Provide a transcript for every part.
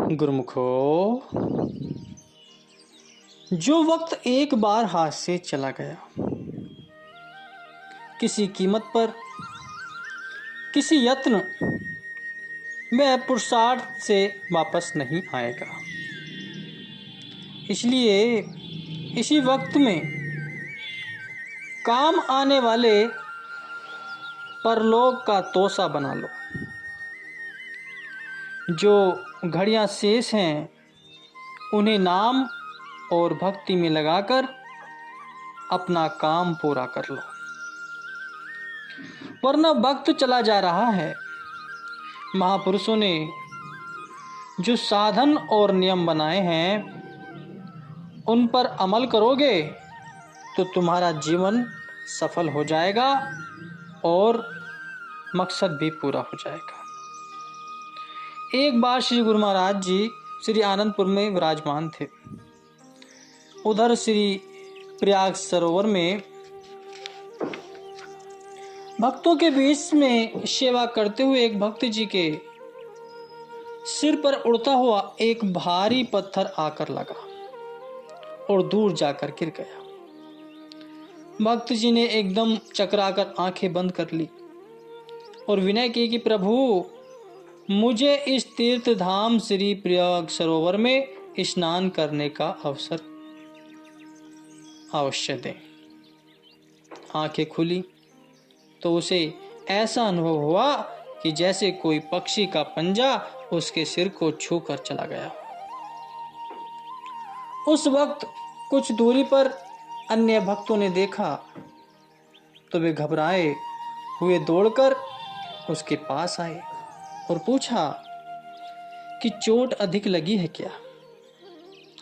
गुरुमुखो, जो वक्त एक बार हाथ से चला गया, किसी कीमत पर, किसी यत्न व पुरुषार्थ से वापस नहीं आएगा। इसलिए इसी वक्त में काम आने वाले परलोक का तोसा बना लो। जो घड़ियां शेष हैं उन्हें नाम और भक्ति में लगाकर अपना काम पूरा कर लो, वरना वक्त चला जा रहा है। महापुरुषों ने जो साधन और नियम बनाए हैं उन पर अमल करोगे तो तुम्हारा जीवन सफल हो जाएगा और मकसद भी पूरा हो जाएगा। एक बार श्री गुरु महाराज जी श्री आनंदपुर में विराजमान थे। उधर श्री प्रयाग सरोवर में भक्तों के बीच में सेवा करते हुए एक भक्त जी के सिर पर उड़ता हुआ एक भारी पत्थर आकर लगा और दूर जाकर गिर गया। भक्त जी ने एकदम चकराकर आंखें बंद कर ली और विनय की कि प्रभु, मुझे इस तीर्थ धाम श्री प्रयाग सरोवर में स्नान करने का अवसर अवश्य दें। आंखें खुली तो उसे ऐसा अनुभव हुआ कि जैसे कोई पक्षी का पंजा उसके सिर को छूकर चला गया। उस वक्त कुछ दूरी पर अन्य भक्तों ने देखा तो वे घबराए हुए दौड़कर उसके पास आए और पूछा कि चोट अधिक लगी है क्या?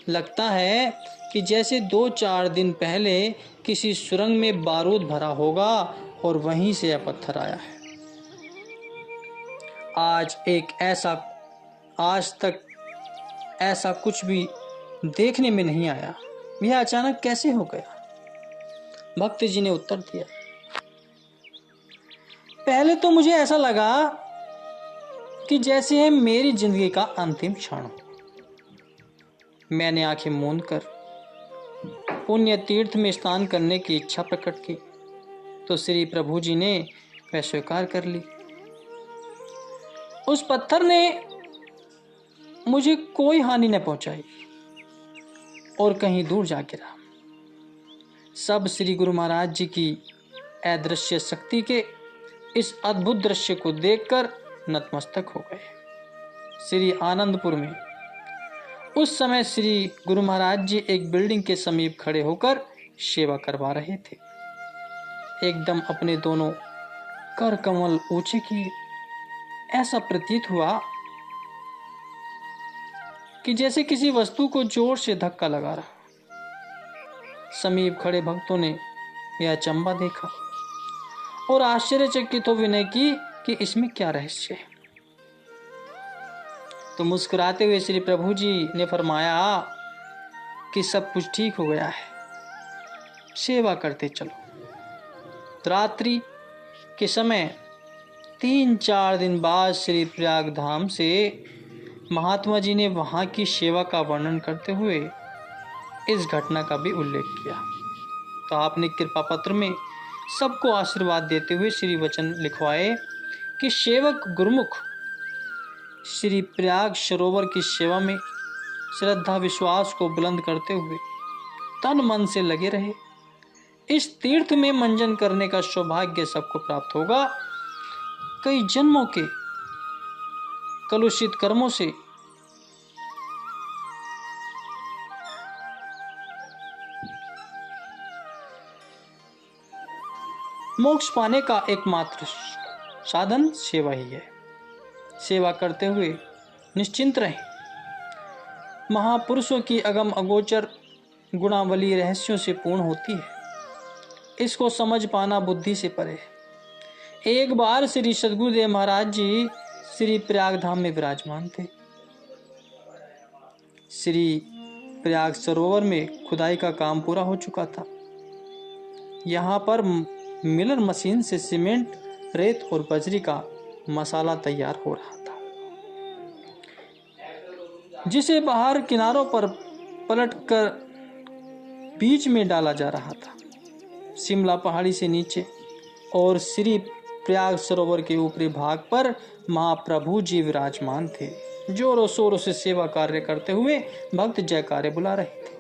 लगता है कि जैसे 2-4 दिन पहले किसी सुरंग में बारूद भरा होगा और वहीं से यह पत्थर आया है। आज तक ऐसा कुछ भी देखने में नहीं आया, यह अचानक कैसे हो गया? भक्त जी ने उत्तर दिया, पहले तो मुझे ऐसा लगा कि जैसे है मेरी जिंदगी का अंतिम क्षण हो। मैंने आंखें मूंद कर पुण्य तीर्थ में स्नान करने की इच्छा प्रकट की तो श्री प्रभु जी ने वह स्वीकार कर ली। उस पत्थर ने मुझे कोई हानि न पहुंचाई और कहीं दूर जा गिरा। सब श्री गुरु महाराज जी की अदृश्य शक्ति के इस अद्भुत दृश्य को देखकर नतमस्तक हो गए। श्री आनंदपुर में उस समय श्री गुरु महाराज जी एक बिल्डिंग के समीप खड़े होकर सेवा करवा रहे थे। एकदम अपने दोनों कर कमल ऊंचे किए। ऐसा प्रतीत हुआ कि जैसे किसी वस्तु को जोर से धक्का लगा रहा। समीप खड़े भक्तों ने यह अचंबा देखा और आश्चर्यचकित हो विनय की कि इसमें क्या रहस्य है। तो मुस्कुराते हुए श्री प्रभु जी ने फरमाया कि सब कुछ ठीक हो गया है, सेवा करते चलो। रात्रि के समय 3-4 दिन बाद श्री प्रयाग धाम से महात्मा जी ने वहां की सेवा का वर्णन करते हुए इस घटना का भी उल्लेख किया। तो आपने कृपा पत्र में सबको आशीर्वाद देते हुए श्री वचन लिखवाए कि सेवक गुरुमुख श्री प्रयाग सरोवर की सेवा में श्रद्धा विश्वास को बुलंद करते हुए तन मन से लगे रहे। इस तीर्थ में मंजन करने का सौभाग्य सबको प्राप्त होगा। कई जन्मों के कलुषित कर्मों से मोक्ष पाने का एकमात्र साधन सेवा ही है। सेवा करते हुए निश्चिंत रहें। महापुरुषों की अगम अगोचर गुणावली रहस्यों से पूर्ण होती है। इसको समझ पाना बुद्धि से परे है। एक बार श्री सद्गुरुदेव महाराज जी श्री प्रयाग धाम में विराजमान थे। श्री प्रयाग सरोवर में खुदाई का काम पूरा हो चुका था। यहाँ पर मिलर मशीन से सीमेंट, रेत और बजरी का मसाला तैयार हो रहा था। जिसे बाहर किनारों पर पलटकर बीच में डाला जा रहा था। शिमला पहाड़ी से नीचे और श्री प्रयाग सरोवर के ऊपरी भाग पर महाप्रभु जी विराजमान थे। जोरों शोरों से सेवा कार्य करते हुए भक्त जयकारे बुला रहे थे।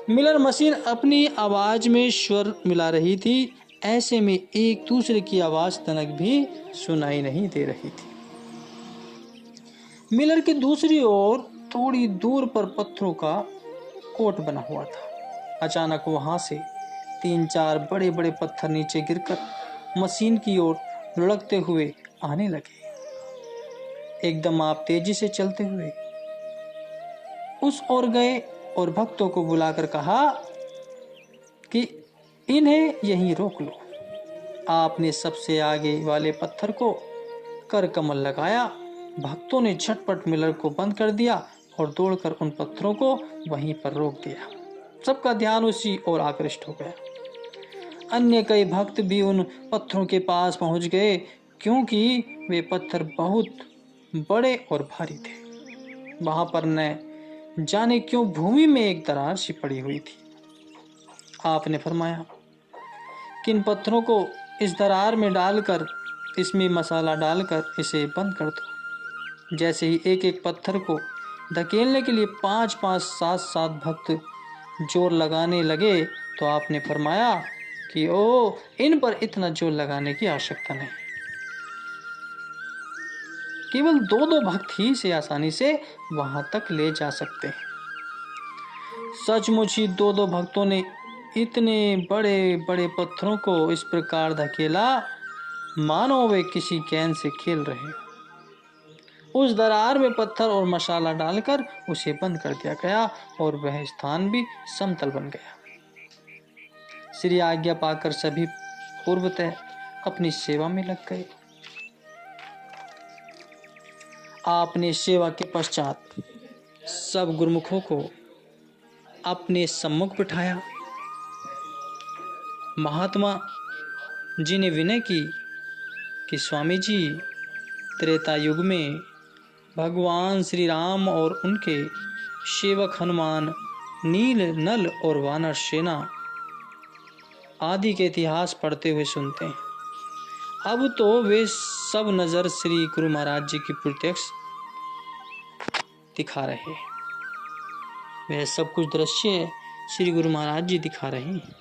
मिलर मशीन अपनी आवाज में स्वर मिला रही थी। ऐसे में एक दूसरे की आवाज तनक भी सुनाई नहीं दे रही थी। मिलर की दूसरी ओर थोड़ी दूर पर पत्थरों का कोट बना हुआ था। अचानक वहां से 3-4 बड़े बड़े पत्थर नीचे गिरकर मशीन की ओर लुढ़कते हुए आने लगे। एकदम आप तेजी से चलते हुए उस ओर गए और भक्तों को बुलाकर कहा कि इन्हें यहीं रोक लो। आपने सबसे आगे वाले पत्थर को कर कमल लगाया। भक्तों ने झटपट मिलर को बंद कर दिया और दौड़कर उन पत्थरों को वहीं पर रोक दिया। सबका ध्यान उसी ओर आकृष्ट हो गया। अन्य कई भक्त भी उन पत्थरों के पास पहुंच गए, क्योंकि वे पत्थर बहुत बड़े और भारी थे। वहां पर न जाने क्यों भूमि में एक दरार सी पड़ी हुई थी। आपने फरमाया कि इन पत्थरों को इस दरार में डालकर इसमें मसाला डालकर इसे बंद कर दो। जैसे ही एक एक पत्थर को धकेलने के लिए 5-5, 7-7 भक्त जोर लगाने लगे तो आपने फरमाया कि ओ, इन पर इतना जोर लगाने की आवश्यकता नहीं। केवल 2-2 भक्त ही इसे आसानी से वहां तक ले जा सकते हैं। सचमुच ही 2-2 भक्तों ने इतने बड़े बड़े पत्थरों को इस प्रकार धकेला मानो वे किसी गेंद से खेल रहे। उस दरार में पत्थर और मसाला डालकर उसे बंद कर दिया गया और वह स्थान भी समतल बन गया। श्री आज्ञा पाकर सभी पूर्वतः अपनी सेवा में लग गए। आपने सेवा के पश्चात सब गुरुमुखों को अपने सम्मुख बिठाया। महात्मा जी ने विनय की कि स्वामी जी, त्रेता युग में भगवान श्री राम और उनके सेवक हनुमान, नील, नल और वानर सेना आदि के इतिहास पढ़ते हुए सुनते हैं। अब तो वे सब नजर श्री गुरु महाराज जी की प्रत्यक्ष दिखा रहे हैं। वह सब कुछ दृश्य श्री गुरु महाराज जी दिखा रहे हैं।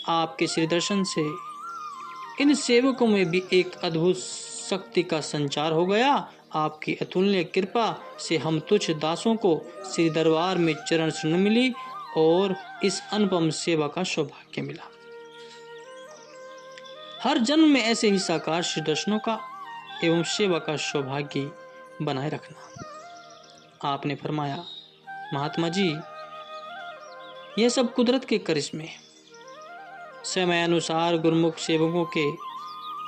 आपके श्री दर्शन से इन सेवकों में भी एक अद्भुत शक्ति का संचार हो गया। आपकी अतुल्य कृपा से हम तुच्छ दासों को श्री दरबार में चरण सुन मिली और इस अनुपम सेवा का सौभाग्य मिला। हर जन्म में ऐसे ही साकार श्री दर्शनों का एवं सेवा का सौभाग्य बनाए रखना। आपने फरमाया, महात्मा जी, यह सब कुदरत के करिश्मे, समय अनुसार गुरुमुख सेवकों के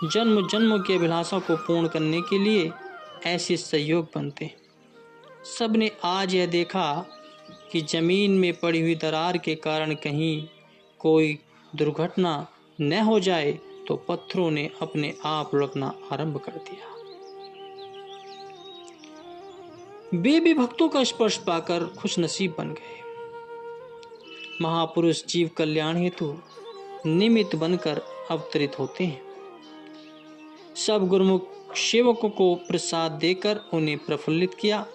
जन्म जन्मों की अभिलाषा को पूर्ण करने के लिए ऐसे सहयोग बनते। सबने आज यह देखा कि जमीन में पड़ी हुई दरार के कारण कहीं कोई दुर्घटना न हो जाए, तो पत्थरों ने अपने आप लुढ़कना आरंभ कर दिया। वे भी भक्तों का स्पर्श पाकर खुश नसीब बन गए। महापुरुष जीव कल्याण हेतु निमित्त बनकर अवतरित होते हैं। सब गुरुमुख सेवकों को प्रसाद देकर उन्हें प्रफुल्लित किया।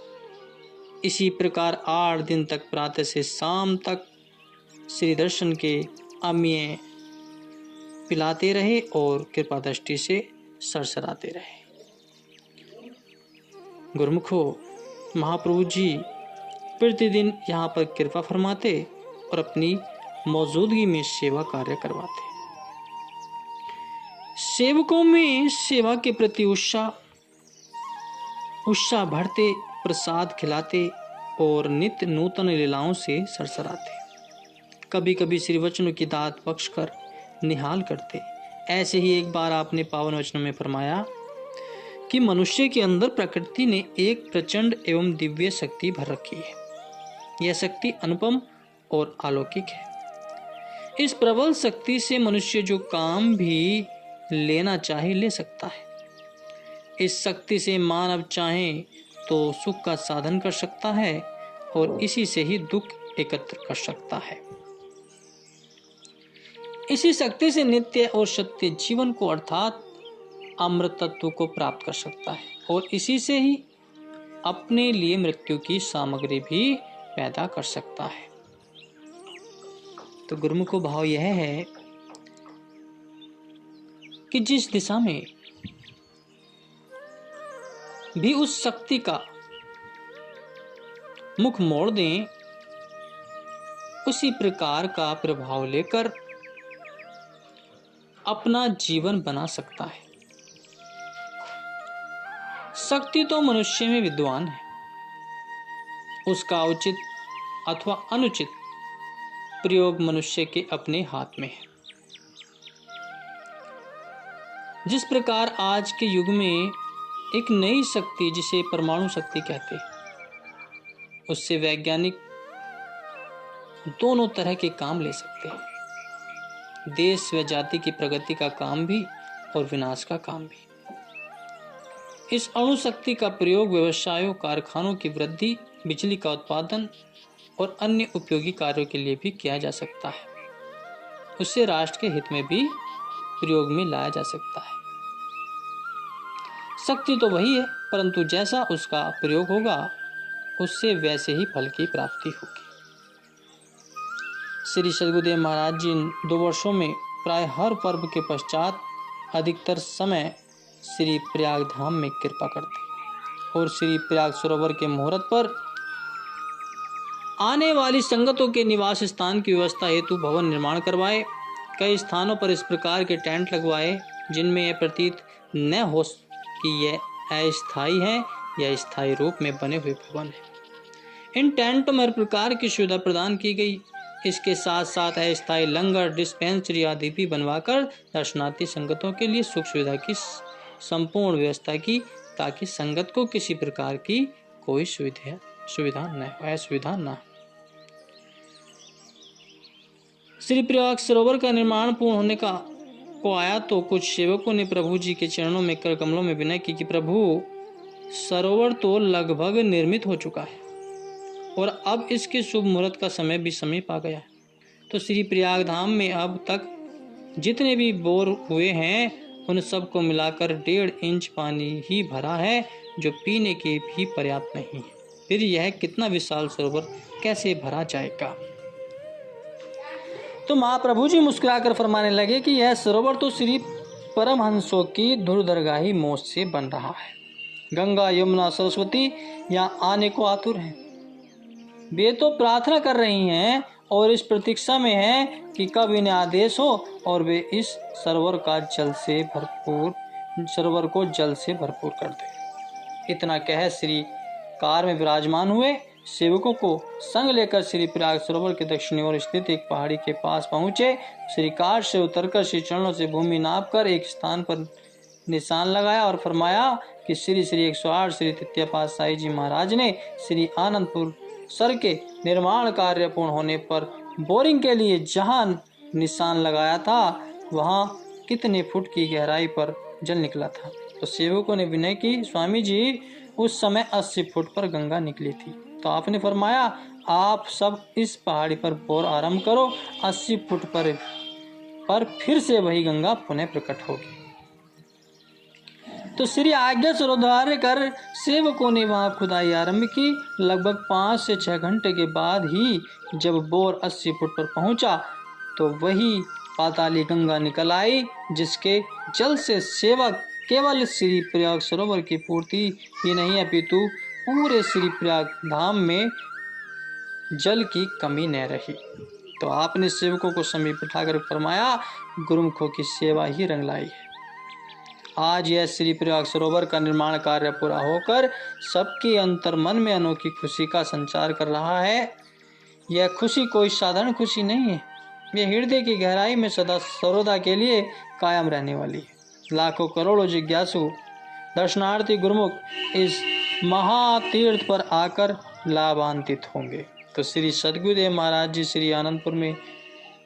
इसी प्रकार 8 दिन तक प्रातः से शाम तक श्री दर्शन के अमृत पिलाते रहे और कृपा दृष्टि से सरसराते रहे। गुरुमुखों, महाप्रभु जी प्रतिदिन यहाँ पर कृपा फरमाते और अपनी मौजूदगी में सेवा कार्य करवाते। सेवकों में सेवा के प्रति उत्साह भरते, प्रसाद खिलाते और नित्य नूतन लीलाओं से सरसराते। कभी कभी श्री वचनों की दात बख्शकर निहाल करते। ऐसे ही एक बार आपने पावन वचनों में फरमाया कि मनुष्य के अंदर प्रकृति ने एक प्रचंड एवं दिव्य शक्ति भर रखी है। यह शक्ति अनुपम और अलौकिक है। इस प्रबल शक्ति से मनुष्य जो काम भी लेना चाहे ले सकता है। इस शक्ति से मानव चाहे तो सुख का साधन कर सकता है और इसी से ही दुख एकत्र कर सकता है। इसी शक्ति से नित्य और सत्य जीवन को अर्थात अमृत तत्व को प्राप्त कर सकता है और इसी से ही अपने लिए मृत्यु की सामग्री भी पैदा कर सकता है। तो गुरुमुख भाव यह है कि जिस दिशा में भी उस शक्ति का मुख मोड़ दें, उसी प्रकार का प्रभाव लेकर अपना जीवन बना सकता है। शक्ति तो मनुष्य में विद्वान है, उसका उचित अथवा अनुचित प्रयोग मनुष्य के अपने हाथ में है। जिस प्रकार आज के युग में एक नई शक्ति जिसे परमाणु शक्ति कहते हैं, उससे वैज्ञानिक दोनों तरह के काम ले सकते हैं, देश व जाति की प्रगति का काम भी और विनाश का काम भी। इस अणु शक्ति का प्रयोग व्यवसायों, कारखानों की वृद्धि, बिजली का उत्पादन और अन्य उपयोगी कार्यों के लिए भी किया जा सकता है। उससे राष्ट्र के हित में भी प्रयोग में लाया जा सकता है। शक्ति तो वही है, परंतु जैसा उसका प्रयोग होगा उससे वैसे ही फल की प्राप्ति होगी। श्री सद्गुरुदेव महाराज जी 2 वर्षों में प्राय हर पर्व के पश्चात अधिकतर समय श्री प्रयाग धाम में कृपा करते और श्री प्रयाग सरोवर के मुहूर्त पर आने वाली संगतों के निवास स्थान की व्यवस्था हेतु भवन निर्माण करवाए। कई स्थानों पर इस प्रकार के टेंट लगवाए जिनमें यह प्रतीत न हो कि यह अस्थायी है या स्थायी रूप में बने हुए भवन है। इन टेंटों में हर प्रकार की सुविधा प्रदान की गई। इसके साथ साथ अस्थायी लंगर, डिस्पेंसरी आदि भी बनवाकर दर्शनार्थी संगतों के लिए सुख सुविधा की संपूर्ण व्यवस्था की, ताकि संगत को किसी प्रकार की कोई असुविधा न हो। श्री प्रयाग सरोवर का निर्माण पूर्ण होने को आया तो कुछ सेवकों ने प्रभु जी के चरणों में कर कमलों में विनय की कि प्रभु, सरोवर तो लगभग निर्मित हो चुका है और अब इसके शुभ मुहूर्त का समय भी समीप आ गया है। तो श्री प्रयाग धाम में अब तक जितने भी बोर हुए हैं उन सब को मिलाकर 1.5 इंच पानी ही भरा है, जो पीने के भी पर्याप्त नहीं है। फिर यह कितना विशाल सरोवर कैसे भरा जाएगा। तो महाप्रभु जी मुस्कुराकर फरमाने लगे कि यह सरोवर तो श्री परमहंसों की धुरधरगाही मोच से बन रहा है। गंगा, यमुना, सरस्वती यहाँ आने को आतुर हैं। वे तो प्रार्थना कर रही हैं और इस प्रतीक्षा में हैं कि कब इन्हें आदेश हो और वे इस सरोवर को जल से भरपूर कर दें। इतना कह श्री कार में विराजमान हुए सेवकों को संग लेकर श्री प्रयाग सरोवर के दक्षिणी ओर स्थित एक पहाड़ी के पास पहुंचे। श्री कार से उतरकर श्री चरणों से भूमि नापकर एक स्थान पर निशान लगाया और फरमाया कि श्री 108 श्री तृतीय पातशाही जी महाराज ने श्री आनंदपुर सर के निर्माण कार्य पूर्ण होने पर बोरिंग के लिए जहां निशान लगाया था वहां कितने फुट की गहराई पर जल निकला था। तो सेवकों ने विनय की, स्वामी जी उस समय 80 फुट पर गंगा निकली थी। तो आपने फरमाया, आप सब इस पहाड़ी पर बोर आरंभ करो, 80 फुट पर फिर से वही गंगा पुनः प्रकट होगी। तो श्री आज्ञा सरोधार्य कर सेवकों ने वहां खुदाई आरंभ की। लगभग 5 से 6 घंटे के बाद ही जब बोर 80 फुट पर पहुंचा तो वही पाताली गंगा निकल आई, जिसके जल से सेवक केवल श्री प्रयाग सरोवर की पूर्ति ही नहीं अपितु पूरे श्री प्रयाग धाम में जल की कमी न रही। तो आपने सेवकों को समीप बिठाकर फरमाया, गुरुमुखों की सेवा ही रंग लाई है। आज यह श्री प्रयाग सरोवर का निर्माण कार्य पूरा होकर सबके अंतर मन में अनोखी खुशी का संचार कर रहा है। यह खुशी कोई साधारण खुशी नहीं है, यह हृदय की गहराई में सदा सर्वदा के लिए कायम रहने वाली है। लाखों करोड़ों जिज्ञासु दर्शनार्थी गुरुमुख इस महातीर्थ पर आकर लाभान्वित होंगे। तो श्री सद्गुरुदेव महाराज जी श्री आनंदपुर में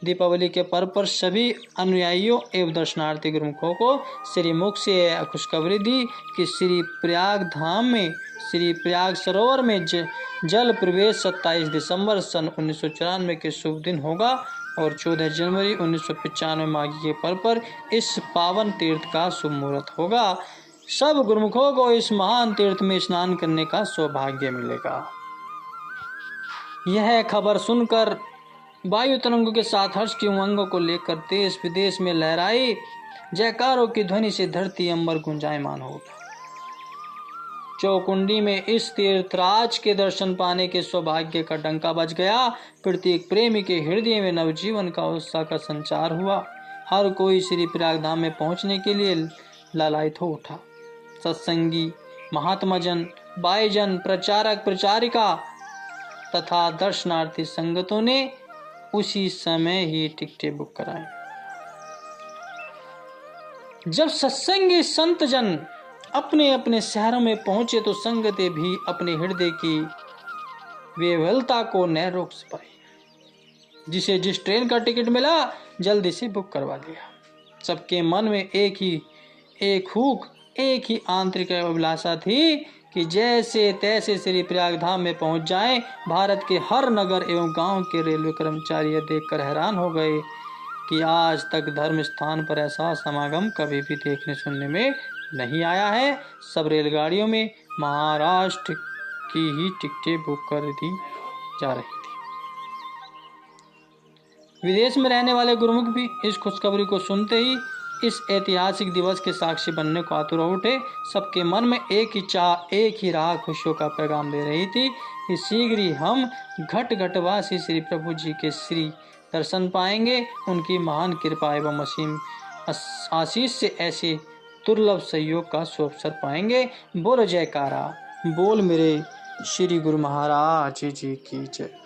दीपावली के पर्व पर सभी अनुयायियों एवं दर्शनार्थी गुरुमुखों को श्रीमुख से खुशखबरी दी कि श्री प्रयाग धाम में श्री प्रयाग सरोवर में जल प्रवेश 27 दिसंबर सन 1994 के शुभ दिन होगा और 14 जनवरी 1995 माघी के पर्व पर इस पावन तीर्थ का शुभ मुहूर्त होगा। सब गुरुमुखों को इस महान तीर्थ में स्नान करने का सौभाग्य मिलेगा। यह खबर सुनकर वायु तरंगों के साथ हर्ष की उमंगों को लेकर देश विदेश में लहराई जयकारों की ध्वनि से धरती अंबर गुंजायमान हो गया। चौकुंडी में इस तीर्थराज के दर्शन पाने के सौभाग्य का डंका बज गया। प्रत्येक प्रेमी के हृदय में नवजीवन का उत्साह का संचार हुआ। हर कोई श्री प्रयागधाम में पहुंचने के लिए लालायित हो उठा। सत्संगी, महात्माजन, भाईजन, प्रचारक, प्रचारिका तथा दर्शनार्थी संगतों ने उसी समय ही टिकटें बुक कराई। जब सत्संगी संतजन अपने अपने शहरों में पहुंचे तो संगतें भी अपने हृदय की विह्वलता को न रोक पाई। जिसे जिस ट्रेन का टिकट मिला जल्दी से बुक करवा लिया। सबके मन में एक हुक, एक ही आंतरिक अभिलाषा थी कि जैसे तैसे श्री प्रयागधाम में पहुंच जाएं। भारत के हर नगर एवं गांव के रेलवे कर्मचारी यह देखकर हैरान हो गए कि आज तक धर्म स्थान पर ऐसा समागम कभी भी देखने सुनने में नहीं आया है। सब रेलगाड़ियों में महाराष्ट्र की ही टिकटें बुक कर दी जा रही थी। विदेश में रहने वाले गुरुमुख भी इस खुशखबरी को सुनते ही इस ऐतिहासिक दिवस के साक्षी बनने को आतुर हो उठे। सबके मन में एक ही चाह, एक ही राह खुशियों का पैगाम दे रही थी कि शीघ्र ही हम घट घटवासी श्री प्रभु जी के श्री दर्शन पाएंगे। उनकी महान कृपा एवं असीम आशीष से ऐसे दुर्लभ सहयोग का सुअवसर पाएंगे। बोलो जयकारा, बोल मेरे श्री गुरु महाराज जी की जय।